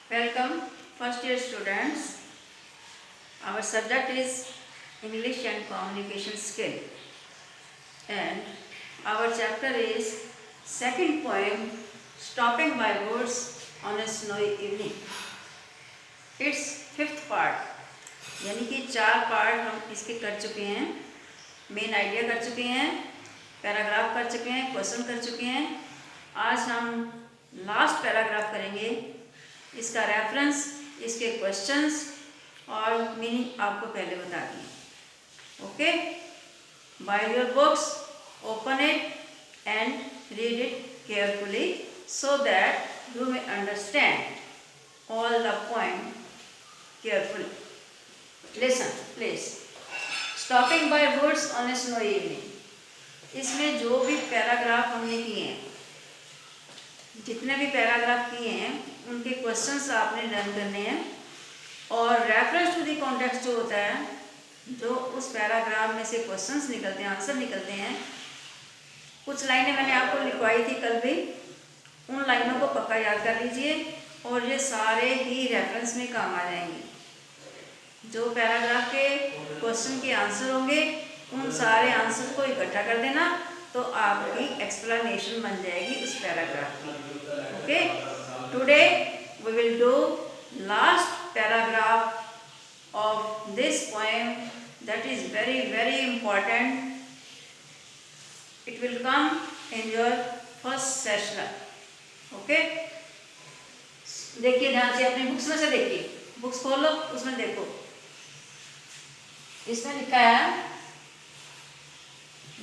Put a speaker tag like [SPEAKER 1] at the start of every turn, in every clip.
[SPEAKER 1] Welcome, first year students. Our subject is English and Communication Skill, and our chapter is second poem, Stopping by Woods on a Snowy Evening. It's fifth part, यानी कि 4 part हम इसके कर चुके हैं। Main idea कर चुके हैं, पैराग्राफ कर चुके हैं, क्वेश्चन कर चुके हैं। आज हम लास्ट पैराग्राफ करेंगे। इसका रेफरेंस, इसके क्वेश्चंस और मीनिंग आपको पहले बता दिए। Okay, by your books, open it and read it carefully so that you may understand all the point carefully. Listen please. Stopping by woods on a snowy evening. इसमें जो भी paragraph हमने किए हैं, जितने भी पैराग्राफ किए हैं, उनके क्वेश्चंस आपने लर्न करने हैं और रेफरेंस टू दी कॉन्टेक्स्ट जो होता है, जो उस पैराग्राफ में से क्वेश्चंस निकलते हैं, आंसर निकलते हैं। कुछ लाइनें मैंने आपको लिखवाई थी कल भी, उन लाइनों को पक्का याद कर लीजिए और ये सारे ही रेफरेंस में काम आ जाएंगे। जो पैराग्राफ के क्वेश्चन के आंसर होंगे, उन सारे आंसर को इकट्ठा कर देना, तो आपकी एक्सप्लेनेशन बन जाएगी उस पैराग्राफ की। Okay, today we will do last paragraph of this poem that is very very important. It will come in your first session. Okay, देखिए ध्यान से, अपनी बुक्स में से देखिए, बुक्स खोलो, उसमें देखो, इसमें लिखा है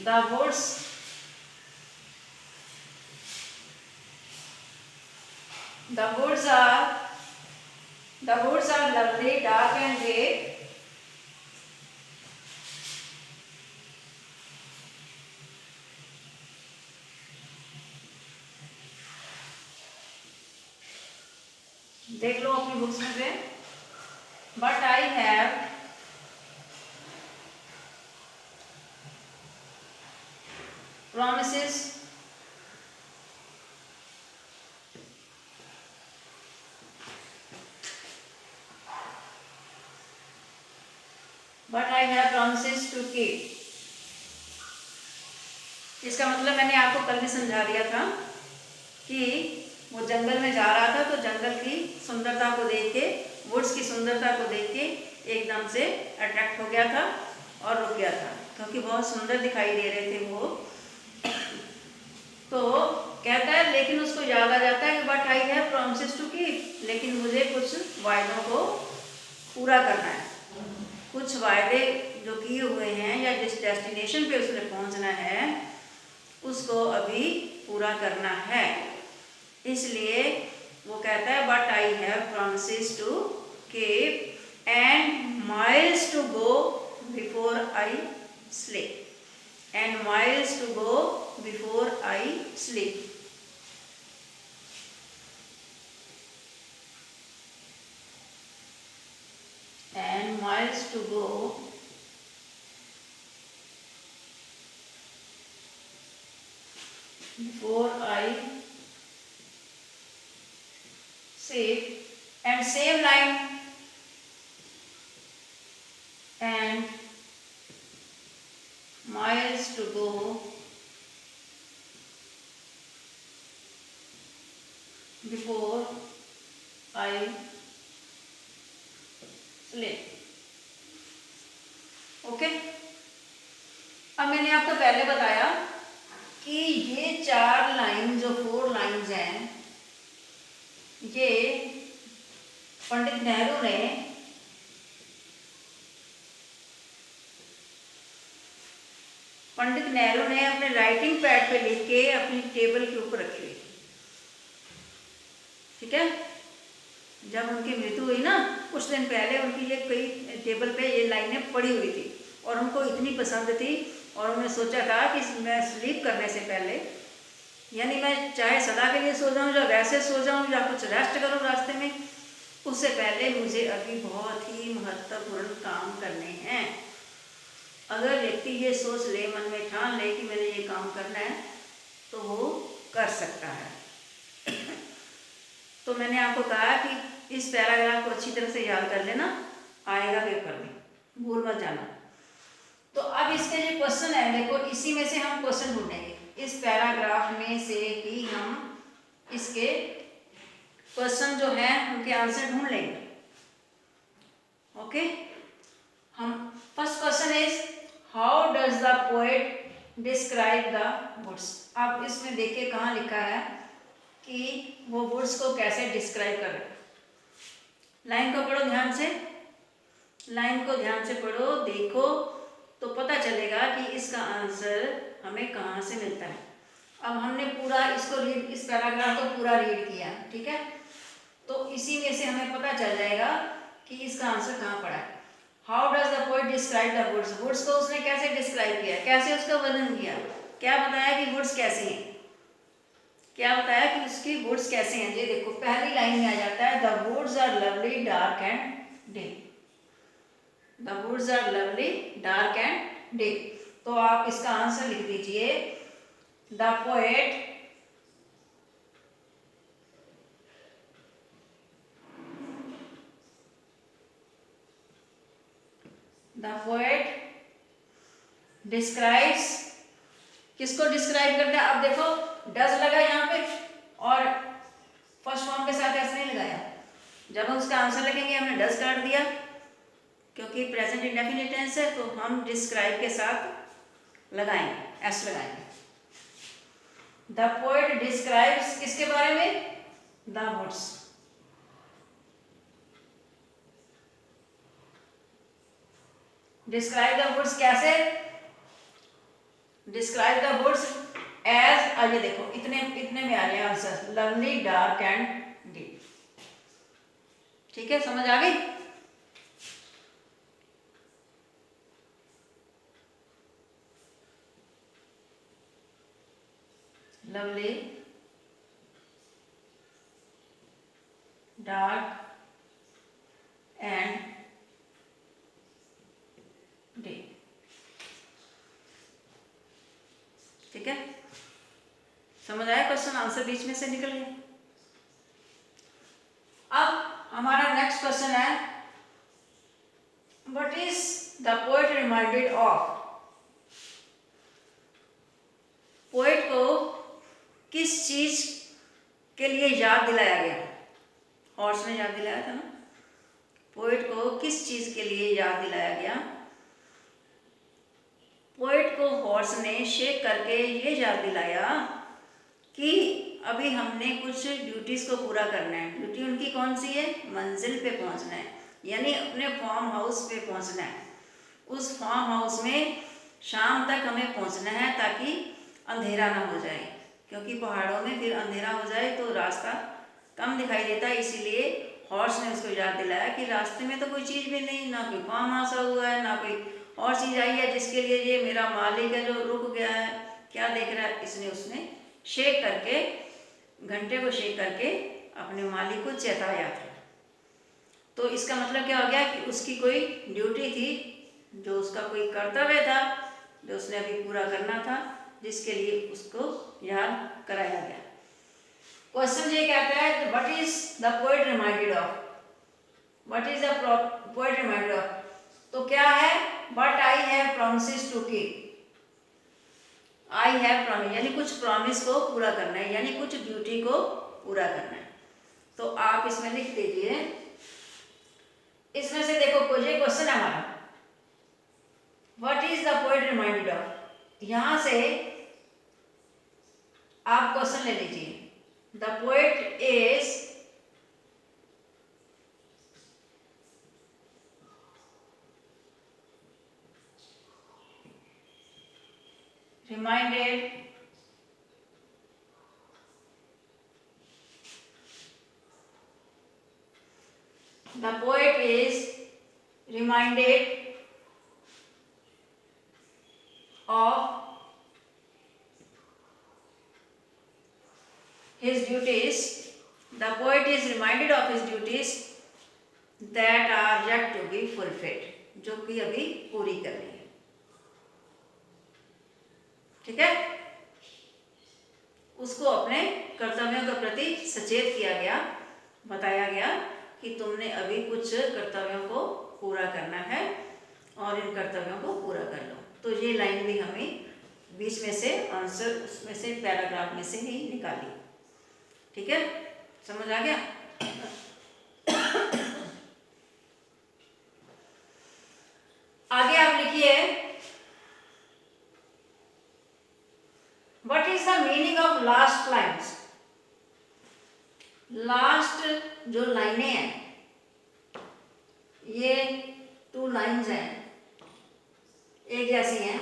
[SPEAKER 1] the woods are lovely, dark and gay. देख लो अपनी बुक्स में से. But I have promises to keep. इसका मतलब मैंने आपको कल भी समझा दिया था कि वो जंगल में जा रहा था, तो जंगल की सुंदरता को देख के, वुड्स की सुंदरता को देख के एकदम से अट्रैक्ट हो गया था और रुक गया था, क्योंकि बहुत सुंदर दिखाई दे रहे थे वो. तो कहता है, लेकिन उसको याद आ जाता है कि but I have promises to keep, लेकिन मुझे कुछ वायदों को पूरा करना है. कुछ वायदे जो किए हुए हैं या जिस डेस्टिनेशन पे उसने पहुंचना है, उसको अभी पूरा करना है. इसलिए वो कहता है but I have promises to keep and miles to go before I sleep. And miles to go before I sleep. And miles to go before I sleep. And same line. And miles to go before I sleep. Okay, अब मैंने आपको पहले बताया कि ये 4 line, जो 4 lines हैं, ये पंडित नेहरू ने अपने राइटिंग पैड पे लिख के अपनी टेबल के ऊपर रखी हुई. ठीक है, जब उनकी मृत्यु हुई ना, कुछ दिन पहले उनकी ये कई टेबल पे ये लाइनें पड़ी हुई थी और उनको इतनी पसंद थी और उन्होंने सोचा था कि मैं स्लीप करने से पहले, यानी मैं चाहे सदा के लिए सो जाऊं या वैसे सो जाऊं या कुछ रेस्ट करूं रास्ते में, उससे पहले मुझे अभी बहुत ही महत्वपूर्ण काम करने हैं. अगर व्यक्ति ये सोच ले, मन में ठान ले कि मैंने ये काम करना है, तो वो कर सकता है. तो मैंने आपको कहा कि इस पैराग्राफ को अच्छी तरह से याद कर लेना, आएगा पेपर में, भूल मत जाना। तो अब इसके जो क्वेश्चन है देखो, इसी में से हम क्वेश्चन ढूंढेंगे, इस पैराग्राफ में से ही हम इसके क्वेश्चन जो है उनके आंसर ढूंढ लेंगे। ओके, हम first question is how does the poet describe the woods. अब इसमें देखिए कहाँ लिखा है कि वो वुड्स को कैसे डिस्क्राइब कर रहे हैं। लाइन को पढ़ो ध्यान से, लाइन को ध्यान से पढ़ो, देखो तो पता चलेगा कि इसका आंसर हमें कहाँ से मिलता है। अब हमने पूरा इसको रीड, इस पैराग्राफ को पूरा रीड किया, ठीक है, तो इसी में से हमें पता चल जाएगा कि इसका आंसर कहाँ पड़ा है। How does the poet describe the woods, woods को उसने कैसे डिस्क्राइब किया, कैसे उसका वर्णन किया, क्या बताया कि वुड्स कैसे हैं, क्या बताया कि उसकी वुड्स कैसे हैं। ये देखो पहली लाइन में आ जाता है the woods are lovely dark and deep, the woods are lovely dark and deep. तो आप इसका आंसर लिख दीजिए द पोएट डिस्क्राइब्स, किसको डिस्क्राइब करता है। अब देखो डज लगा यहाँ पे और फर्स्ट फॉर्म के साथ ऐसे नहीं लगाया। जब हम उसका आंसर लिखेंगे हमने डज काट दिया क्योंकि प्रेजेंट इंडेफिनिट टेंस है, तो हम डिस्क्राइब के साथ लगाएंगे, एस लगाएंगे। द पोएट डिस्क्राइब्स किसके बारे में, the woods. Describe the woods कैसे, डिस्क्राइब द वुड्स एज, आइए देखो इतने में आ रहे हैं answer, lovely dark and deep. ठीक है, समझ आ गई। Lovely dark and deep. ठीक है, समझ आया, क्वेश्चन आंसर बीच में से निकल गया। अब हमारा नेक्स्ट क्वेश्चन है what is the poet reminded of. Poet को किस चीज के लिए याद दिलाया गया, हॉर्स ने याद दिलाया था ना, पोएट को किस चीज के लिए याद दिलाया गया। पोएट को हॉर्स ने शेक करके ये याद दिलाया कि अभी हमने कुछ ड्यूटीज को पूरा करना है। ड्यूटी उनकी कौन सी है, मंजिल पे पहुंचना है, यानी अपने फार्म हाउस पे पहुंचना है। उस फार्म हाउस में शाम तक हमें पहुंचना है ताकि अंधेरा ना हो जाए, क्योंकि पहाड़ों में फिर अंधेरा हो जाए तो रास्ता कम दिखाई देता है। इसीलिए हॉर्स ने उसको याद दिलाया कि रास्ते में तो कोई चीज़ भी नहीं, ना कोई फार्म हाउस हुआ है, ना कोई और चीज़ आई है जिसके लिए ये मेरा मालिक है जो रुक गया है, क्या देख रहा है। इसने उसने शेक करके, घंटे को शेक करके अपने मालिक को चेताया था। तो इसका मतलब क्या हो गया कि उसकी कोई ड्यूटी थी, जो उसका कोई कर्तव्य था, जो उसने अभी पूरा करना था, जिसके लिए उसको याद कराया गया। क्वेश्चन ये कहता है what is the poet reminded of, what is the poet reminded of. तो क्या है, what I have promises to keep. I have promise यानी कुछ प्रॉमिस को पूरा करना है, यानी कुछ ड्यूटी को पूरा करना है। तो आप इसमें लिख दीजिए, इसमें से देखो ये क्वेश्चन है हमारा, what is the poet reminded of. यहां से आप क्वेश्चन ले लीजिए, the poet is reminded the poet is reminded of his duties. The poet is reminded of his duties that are yet to be fulfilled, जो कि अभी पूरी करनी है। ठीक है, उसको अपने कर्तव्यों के प्रति सचेत किया गया, बताया गया कि तुमने अभी कुछ कर्तव्यों को पूरा करना है और इन कर्तव्यों को पूरा कर लो। तो ये लाइन भी हमें बीच में से आंसर उसमें से पैराग्राफ में से ही निकाली। ठीक है, समझ आ गया? आगे आप लिखिए, what is the meaning of last lines. Last जो लाइनें हैं, ये 2 लाइन्स हैं, एक जैसी हैं।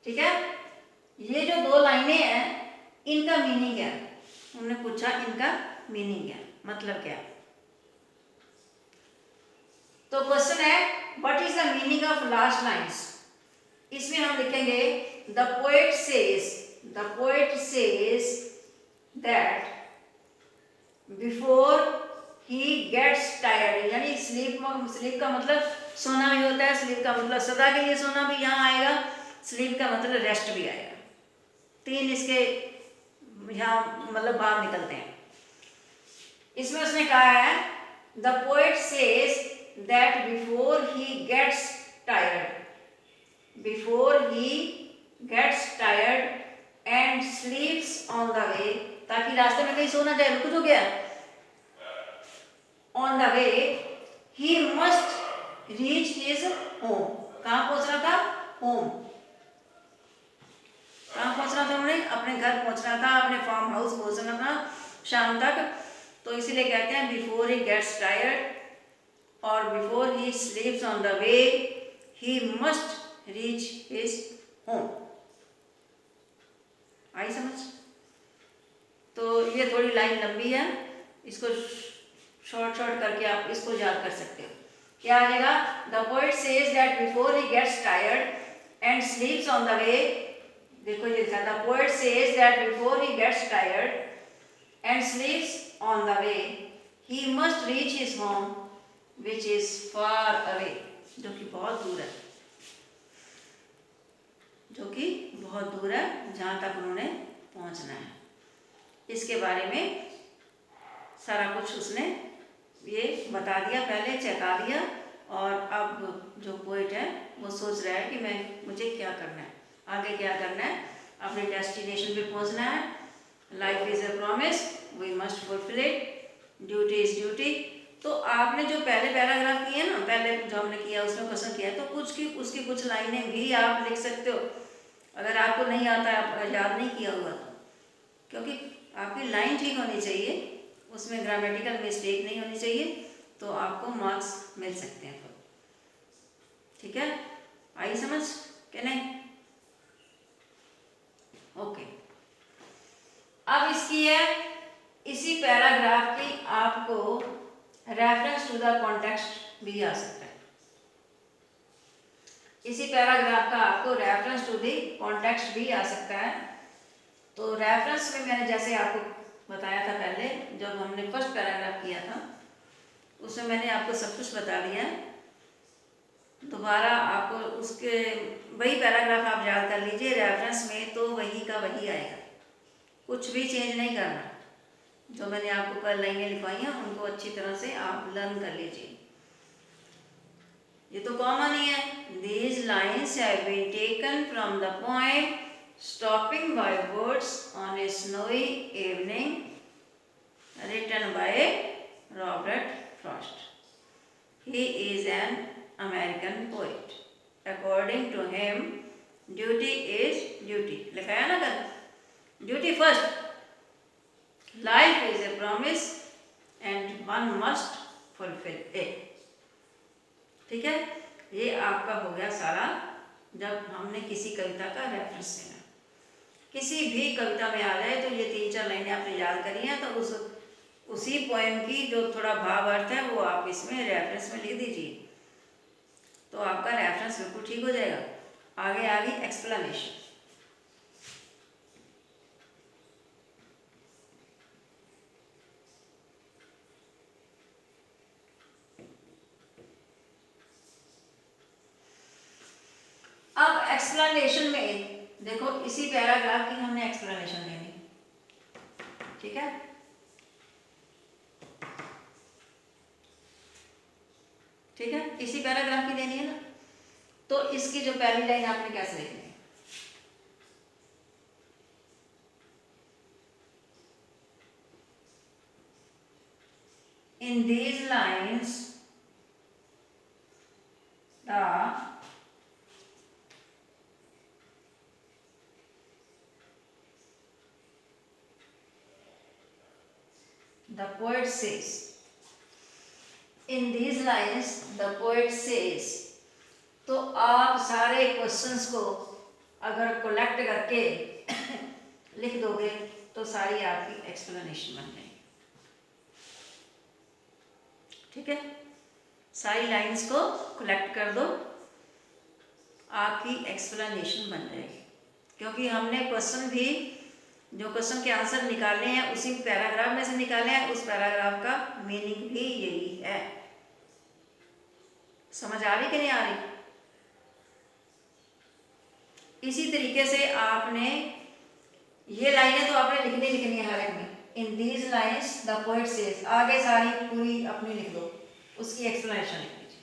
[SPEAKER 1] ठीक है, ये जो 2 लाइनें हैं, इनका मीनिंग क्या है? हमने पूछा इनका मीनिंग क्या, मतलब क्या? तो क्वेश्चन है what is the meaning of last lines. इसमें हम लिखेंगे the poet says that before he gets tired, यानी स्लीप का मतलब सोना भी होता है, स्लीप का मतलब सदा के लिए सोना भी यहाँ आएगा, स्लीप का मतलब रेस्ट भी आएगा। 3 इसके यहाँ मतलब भाव निकलते हैं। इसमें उसने कहा है the poet says that before he gets tired and sleeps on the way, ताकि रास्ते में कहीं सो ना जाए, रुक तो गया, on the way he must reach his home। कहाँ पहुंच रहा था? होम। कहाँ पहुंच रहा था उन्हें? अपने घर पहुंचना था, अपने फार्म हाउस पहुंचना था शाम तक। तो इसीलिए कहते हैं बिफोर ही गेट्स टायर्ड और before he sleeps on the way he must reach his home. आई समझ? तो ये थोड़ी लाइन लंबी है, इसको शॉर्ट करके आप इसको याद कर सकते हो। क्या आ जाएगा? The poet says that before he gets tired and sleeps on the way. देखो ये लिखा, the poet says that before he gets tired and sleeps on the way he must reach his home which is far away, जो कि बहुत दूर है, जहाँ तक उन्होंने पहुँचना है। इसके बारे में सारा कुछ उसने ये बता दिया, पहले चेता दिया, और अब जो पोएट है वो सोच रहा है कि मुझे क्या करना है, आगे क्या करना है, अपने डेस्टिनेशन पे पहुँचना है। Life is a promise, we must fulfil it, duty is duty. तो आपने जो पहले पैराग्राफ किए ना, पहले जो हमने किया उसमें क्वेश्चन किया, तो उसकी कुछ लाइनें भी आप लिख सकते हो अगर आपको नहीं आता है, आप याद नहीं किया हुआ तो, क्योंकि आपकी लाइन ठीक होनी चाहिए, उसमें ग्रामेटिकल मिस्टेक नहीं होनी चाहिए, तो आपको मार्क्स मिल सकते हैं। ठीक है, आई समझ कि नहीं? ओके, अब इसकी है इसी पैराग्राफ की आपको रेफरेंस टू द कॉन्टेक्स्ट भी आ सकता है। इसी पैराग्राफ का आपको रेफरेंस टू द कॉन्टेक्स्ट भी आ सकता है। तो रेफरेंस में मैंने जैसे आपको बताया था पहले, जब हमने फर्स्ट पैराग्राफ किया था, उसमें मैंने आपको सब कुछ बता दिया। दोबारा आपको उसके वही पैराग्राफ आप याद कर लीजिए, रेफरेंस में तो वही का वही आएगा, कुछ भी चेंज नहीं करना। जो मैंने आपको कल लाइनें लिखवाई हैं उनको अच्छी तरह से आप लर्न कर लीजिए। ये तो कॉमन ही है। These lines have been taken from the poem Stopping by Woods on a Snowy Evening, written by Robert Frost. He is an American poet. According to him, duty is duty. लिखा है ना कल? Duty first. Life is a promise and one must fulfill it. ठीक है, ये आपका हो गया सारा। जब हमने किसी कविता का रेफरेंस लेना, किसी भी कविता में आ जाए तो ये 3-4 लाइनें आपने याद करी हैं, तो उसी पोएम की जो थोड़ा भाव अर्थ है वो आप इसमें रेफरेंस में लिख दीजिए, तो आपका रेफरेंस बिल्कुल ठीक हो जाएगा। आगे एक्सप्लेनेशन। अब एक्सप्लेनेशन में देखो, इसी पैराग्राफ की हमने एक्सप्लेनेशन लेनी। ठीक है, ठीक है, इसी पैराग्राफ की देनी है ना। तो इसकी जो पहली लाइन आपने कैसे लिखनी है, in these lines the poet says, in these lines the poet says। तो आप सारे क्वेश्चंस को अगर कलेक्ट करके लिख दोगे तो सारी आपकी एक्सप्लेनेशन बन जाएगी। ठीक है, सारी लाइंस को कलेक्ट कर दो, आपकी एक्सप्लेनेशन बन जाएगी। क्योंकि हमने क्वेश्चन भी, जो क्वेश्चन के आंसर निकालने हैं उसी पैराग्राफ में से निकाले हैं, उस पैराग्राफ का मीनिंग भी यही है। समझ आ रही कि नहीं आ रही? इसी तरीके से आपने ये लाइनें तो आपने लिखनी है हर एक में। In these lines the poet says, आगे सारी पूरी अपनी लिख दो, उसकी एक्सप्लेनेशन लिख दीजिए।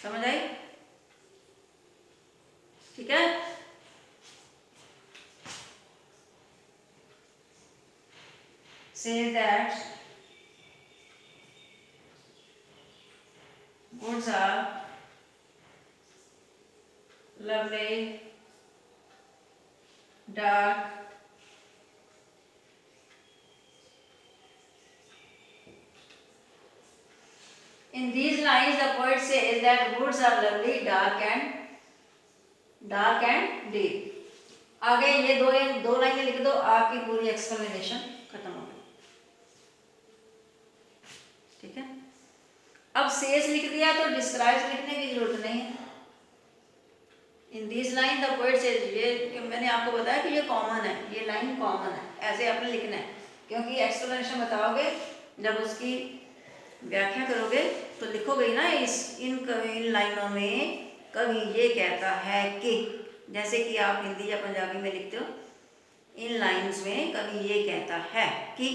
[SPEAKER 1] समझ आई? ठीक है, says that woods are lovely, dark, in these lines the poet says that woods are lovely, dark and deep। आगे ये दो लाइनें लिख दो, आपकी पूरी एक्सप्लेनेशन खत्म हो गई। ठीक है, अब सेज लिख दिया तो डिस्क्राइब लिखने की जरूरत नहीं है। In this line the poet says, ये मैंने आपको बताया कि ये कॉमन है, ये लाइन कॉमन है, ऐसे आपने लिखना है। क्योंकि एक्सप्लेनेशन बताओगे, जब उसकी व्याख्या करोगे तो लिखोगे ना, इन लाइनों में कवि ये कहता है कि, जैसे कि आप हिंदी या पंजाबी में लिखते हो, इन लाइन्स में कवि ये कहता है कि,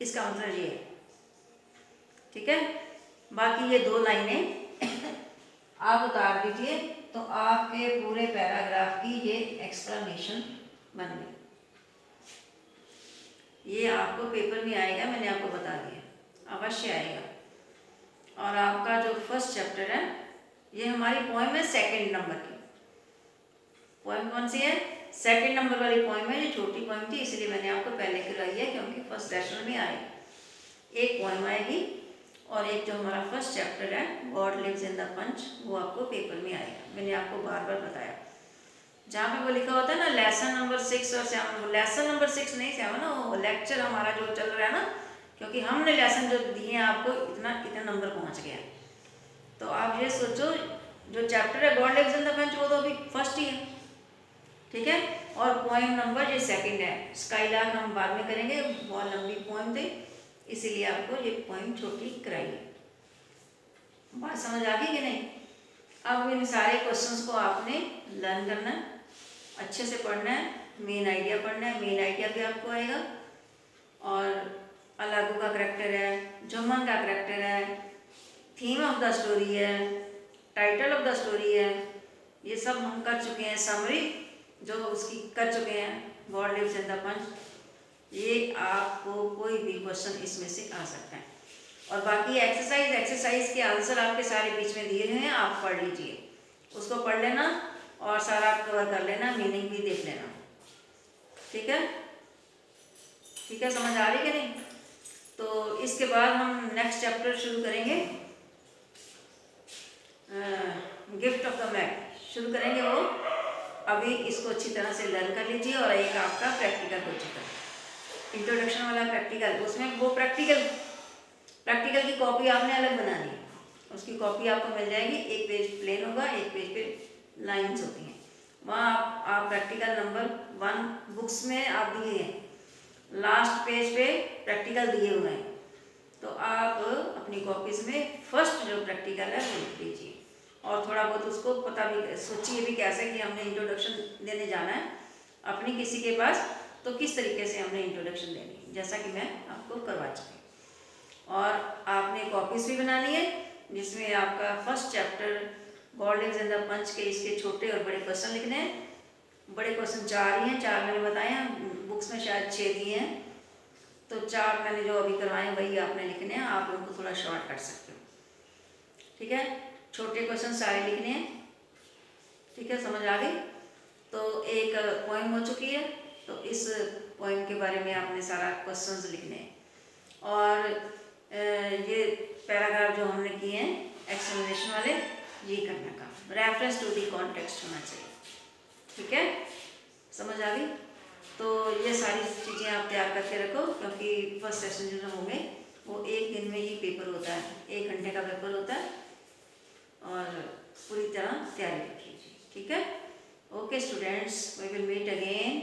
[SPEAKER 1] इसका मतलब ये है। ठीक है, बाकी ये दो लाइनें आप उतार दीजिए तो आपके पूरे पैराग्राफ की ये एक्सप्लेनेशन बन गई। ये आपको पेपर में आएगा, मैंने आपको बता दिया, अवश्य आएगा। और आपका जो फर्स्ट चैप्टर है, ये हमारी पोएम है सेकंड नंबर की। पोएम कौन सी है? सेकंड नंबर वाली पोएम है। ये छोटी पोएम थी, इसलिए मैंने आपको पहले करवाई है, क्योंकि फर्स्ट सेशन में आएगी। एक पोएम आएगी और एक जो हमारा फर्स्ट चैप्टर है, गॉड लिव्स इन द पंच, वो आपको पेपर में आएगा। मैंने आपको बार बार बताया, जहाँ पे वो लिखा होता है ना लेसन नंबर 6 और 7, लेसन नंबर 6 नहीं 7 ना, वो लेक्चर हमारा जो चल रहा है ना, क्योंकि हमने लेसन जो दिए हैं आपको, इतना नंबर पहुँच गया। तो आप ये सोचो, जो चैप्टर है गॉड लिव्स इन द पंच, वो तो अभी फर्स्ट ही है। ठीक है, और पोएम नंबर ये सेकंड है। स्काईलार्क हम बाद में करेंगे, बहुत लंबी पोएम थी, इसीलिए आपको ये पोएम छोटी कराई है। बात समझ आ गई कि नहीं? अब इन सारे क्वेश्चंस को आपने लर्न करना है, अच्छे से पढ़ना है, मेन आइडिया पढ़ना है। मेन आइडिया भी आपको आएगा, और अलागू का करैक्टर है, जुम्मन का करैक्टर है, थीम ऑफ द स्टोरी है, टाइटल ऑफ द स्टोरी है, ये सब हम कर चुके हैं। समरी जो उसकी कर चुके हैं, गॉड लिव्स इन द पंच, ये आपको कोई भी क्वेश्चन इसमें से आ सकता है। और बाकी एक्सरसाइज के आंसर आपके सारे बीच में दिए हुए हैं, आप पढ़ लीजिए, उसको पढ़ लेना और सारा कवर कर लेना, मीनिंग भी देख लेना। ठीक है, ठीक है, समझ आ रही कि नहीं? तो इसके बाद हम नेक्स्ट चैप्टर शुरू करेंगे, गिफ्ट ऑफ द मैग शुरू करेंगे। वो अभी इसको अच्छी तरह से लर्न कर लीजिए। और एक आपका प्रैक्टिकल हो चुका है, इंट्रोडक्शन वाला प्रैक्टिकल, उसमें वो प्रैक्टिकल की कॉपी आपने अलग बनानी है। उसकी कॉपी आपको मिल जाएगी, एक पेज प्लेन होगा, एक पेज पे लाइंस होती हैं। वहाँ आप प्रैक्टिकल नंबर 1 बुक्स में आप दिए हैं, लास्ट पेज पे प्रैक्टिकल दिए हुए हैं। तो आप अपनी कॉपीज़ में फर्स्ट जो प्रैक्टिकल है वो लिख लीजिए, और थोड़ा बहुत उसको पता भी सोचिए भी कैसे कि हमने इंट्रोडक्शन देने जाना है अपनी किसी के पास, तो किस तरीके से हमने इंट्रोडक्शन देनी, जैसा कि मैं आपको करवा चुकी। और आपने कॉपीज भी बनानी है जिसमें आपका first chapter God lives in the panch के इसके छोटे और बड़े क्वेश्चन लिखने हैं। बड़े क्वेश्चन 4 ही हैं, 4 मैंने बताए हैं, बुक्स में शायद 6 दिए हैं, तो 4 मैंने जो अभी करवाए हैं वही आपने लिखने हैं। आप लोग को थोड़ा शॉर्ट कर सकते हो, ठीक है। छोटे क्वेश्चन सारे लिखने हैं, ठीक है, समझ आ गई। तो एक पोएम हो चुकी है, तो इस पोएम के बारे में आपने सारा क्वेश्चंस लिखने हैं। और ये पैराग्राफ जो हमने किए हैं एक्सप्लेनेशन वाले, ये करने का रेफरेंस टू दी कॉन्टेक्स्ट होना चाहिए, ठीक है, समझ आ गई। तो ये सारी चीज़ें आप तैयार करके रखो, क्योंकि फर्स्ट सेशन जो होंगे वो एक दिन में ही पेपर होता है, 1 घंटे का पेपर होता है, और पूरी तरह तैयारी रखिए, ठीक है। Okay students, we will meet again